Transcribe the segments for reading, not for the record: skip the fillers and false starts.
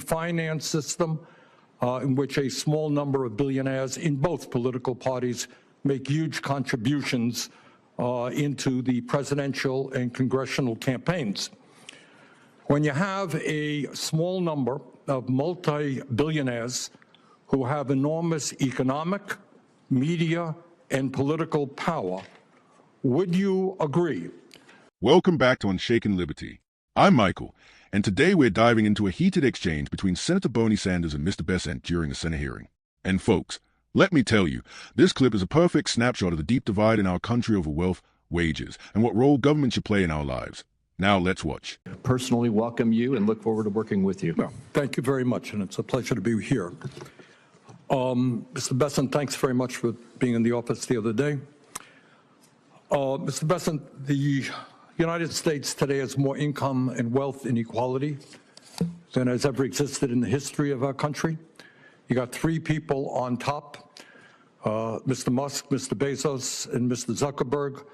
finance system in which a small number of billionaires in both political parties make huge contributions into the presidential and congressional campaigns. When you have a small number of multi-billionaires who have enormous economic, media, and political power, would you agree? Welcome back to Unshaken Liberty. I'm Michael, and today we're diving into a heated exchange between Senator Bernie Sanders and Mr. Bezos during a Senate hearing. And folks, let me tell you, this clip is a perfect snapshot of the deep divide in our country over wealth, wages, and what role government should play in our lives. Now let's watch. Personally welcome you and look forward to working with you. Well, thank you very much, and it's a pleasure to be here. Mr. Bezos, thanks very much for being in the office the other day. Mr. Bezos, the United States today has more income and wealth inequality than has ever existed in the history of our country. You got three people on top, Mr. Musk, Mr. Bezos, and Mr. Zuckerberg,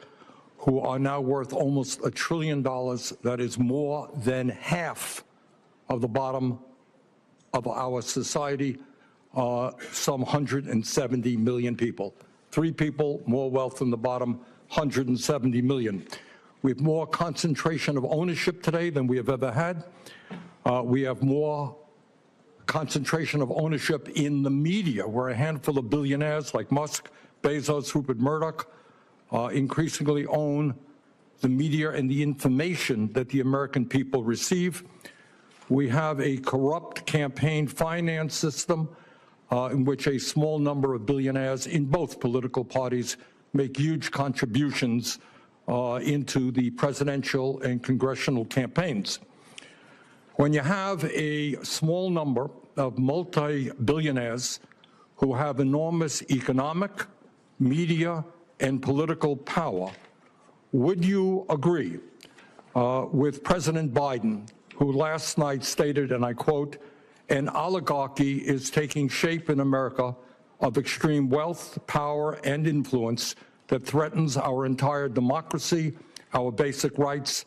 who are now worth almost $1 trillion. That is more than half of the bottom of our society, some 170 million people. Three people, more wealth than the bottom, 170 million. We have more concentration of ownership today than we have ever had. We have more concentration of ownership in the media, where a handful of billionaires like Musk, Bezos, Rupert Murdoch increasingly own the media and the information that the American people receive. We have a corrupt campaign finance system in which a small number of billionaires in both political parties make huge contributions into the presidential and congressional campaigns. When you have a small number of multi-billionaires who have enormous economic, media, and political power, would you agree with President Biden, who last night stated, and I quote, "An oligarchy is taking shape in America of extreme wealth, power, and influence that threatens our entire democracy, our basic rights,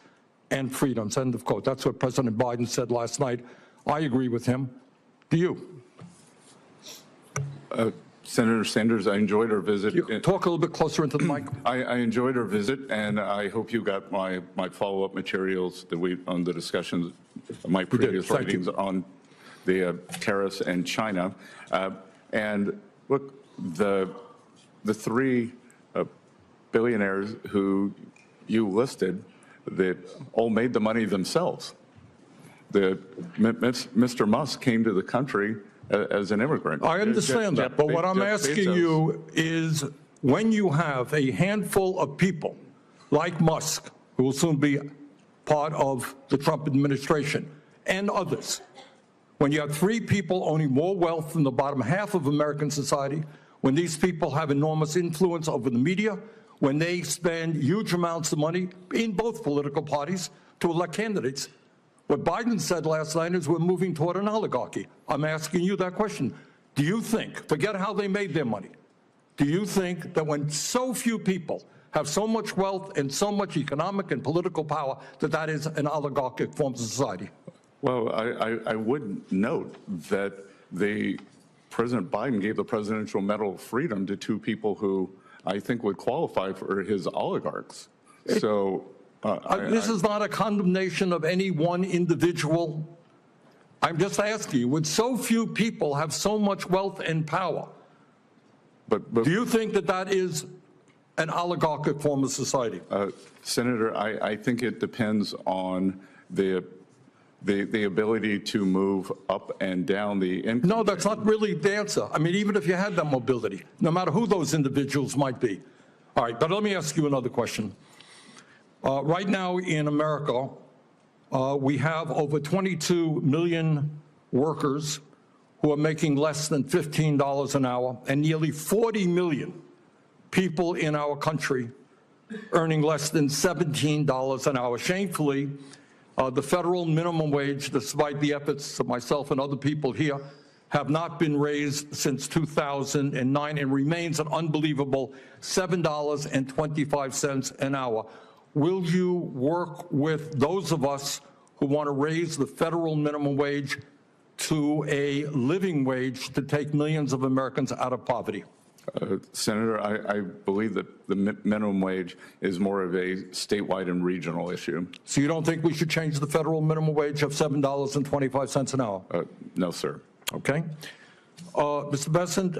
and freedoms," end of quote. That's what President Biden said last night. I agree with him. Do you? Senator Sanders, I enjoyed our visit. Talk a little bit closer into the mic. I enjoyed our visit, and I hope you got my follow-up materials that on the discussions, my previous writings on the tariffs and China. And look, the three billionaires who you listed that all made the money themselves. Mr. Musk came to the country as an immigrant. I understand that, but what I'm asking you is, when you have a handful of people like Musk, who will soon be part of the Trump administration, and others, when you have three people owning more wealth than the bottom half of American society, when these people have enormous influence over the media, when they spend huge amounts of money in both political parties to elect candidates, what Biden said last night is we're moving toward an oligarchy. I'm asking you that question. Do you think, forget how they made their money, do you think that when so few people have so much wealth and so much economic and political power, that that is an oligarchic form of society? Well, I would note that President Biden gave the Presidential Medal of Freedom to two people who I think would qualify for his oligarchs. So this is not a condemnation of any one individual. I'm just asking you, would so few people have so much wealth and power? But do you think that that is an oligarchic form of society? Senator, I think it depends on the ability to move up and down the income. No, that's not really the answer. I mean, even if you had that mobility, no matter who those individuals might be. All right, but let me ask you another question. Right now in America, we have over 22 million workers who are making less than $15 an hour, and nearly 40 million people in our country earning less than $17 an hour. Shamefully, the federal minimum wage, despite the efforts of myself and other people here, have not been raised since 2009 and remains an unbelievable $7.25 an hour. Will you work with those of us who want to raise the federal minimum wage to a living wage to take millions of Americans out of poverty? Senator, I believe that the minimum wage is more of a statewide and regional issue. So you don't think we should change the federal minimum wage of $7.25 an hour? No, sir. Okay. Mr. Bessent,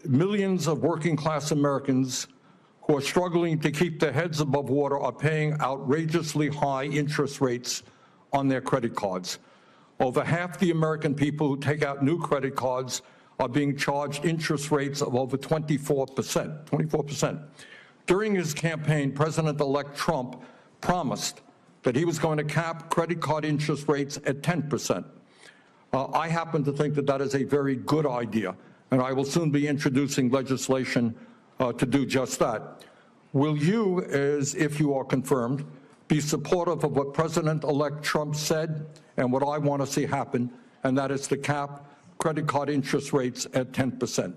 millions of working-class Americans who are struggling to keep their heads above water are paying outrageously high interest rates on their credit cards. Over half the American people who take out new credit cards are being charged interest rates of over 24%. 24%. During his campaign, President-elect Trump promised that he was going to cap credit card interest rates at 10%. I happen to think that that is a very good idea, and I will soon be introducing legislation to do just that. Will you, as if you are confirmed, be supportive of what President-elect Trump said and what I want to see happen, and that is to cap credit card interest rates at 10%?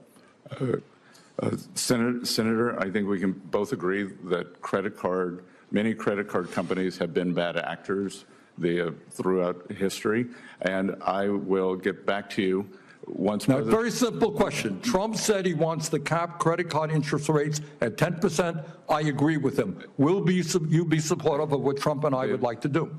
Senator, I think we can both agree that many credit card companies have been bad actors throughout history, and I will get back to you once. Now, very simple question. Trump said he wants to cap credit card interest rates at 10%. I agree with him. Will you be supportive of what Trump and I would like to do?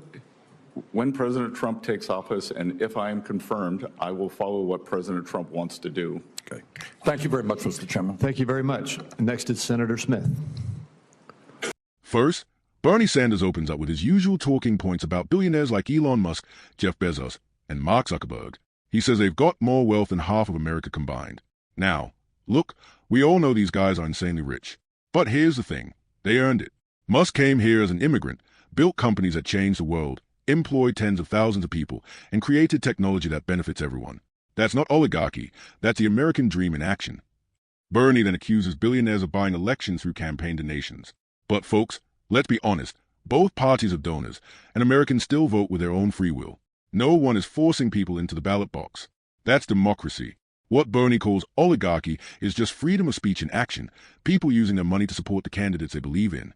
When President Trump takes office, and if I am confirmed, I will follow what President Trump wants to do. Okay. Thank you very much, Mr. Chairman. Thank you very much. Next is Senator Smith. First, Bernie Sanders opens up with his usual talking points about billionaires like Elon Musk, Jeff Bezos, and Mark Zuckerberg. He says they've got more wealth than half of America combined. Now, look, we all know these guys are insanely rich. But here's the thing. They earned it. Musk came here as an immigrant, built companies that changed the world, employed tens of thousands of people, and created technology that benefits everyone. That's not oligarchy. That's the American dream in action. Bernie then accuses billionaires of buying elections through campaign donations. But folks, let's be honest. Both parties are donors, and Americans still vote with their own free will. No one is forcing people into the ballot box. That's democracy. What Bernie calls oligarchy is just freedom of speech in action, people using their money to support the candidates they believe in.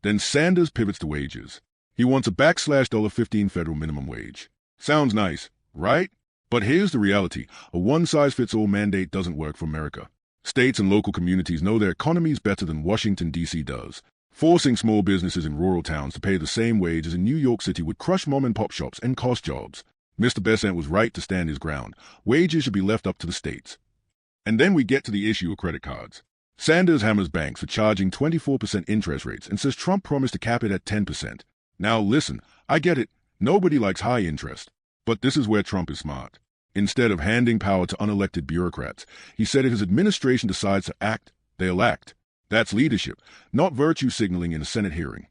Then Sanders pivots to wages. He wants a $15 federal minimum wage. Sounds nice, right? But here's the reality. A one-size-fits-all mandate doesn't work for America. States and local communities know their economies better than Washington, D.C. does. Forcing small businesses in rural towns to pay the same wage as in New York City would crush mom-and-pop shops and cost jobs. Mr. Bessent was right to stand his ground. Wages should be left up to the states. And then we get to the issue of credit cards. Sanders hammers banks for charging 24% interest rates and says Trump promised to cap it at 10%. Now listen, I get it. Nobody likes high interest. But this is where Trump is smart. Instead of handing power to unelected bureaucrats, he said if his administration decides to act, they'll act. That's leadership, not virtue signaling in a Senate hearing.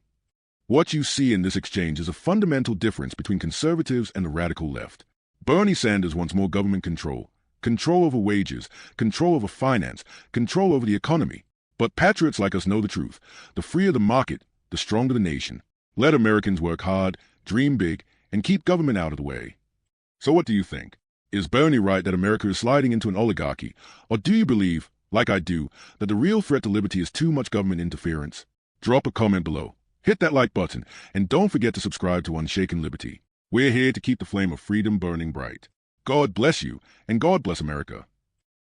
What you see in this exchange is a fundamental difference between conservatives and the radical left. Bernie Sanders wants more government control, control over wages, control over finance, control over the economy. But patriots like us know the truth. The freer the market, the stronger the nation. Let Americans work hard, dream big, and keep government out of the way. So what do you think? Is Bernie right that America is sliding into an oligarchy? Or do you believe, like I do, that the real threat to liberty is too much government interference? Drop a comment below, hit that like button, and don't forget to subscribe to Unshaken Liberty. We're here to keep the flame of freedom burning bright. God bless you, and God bless America.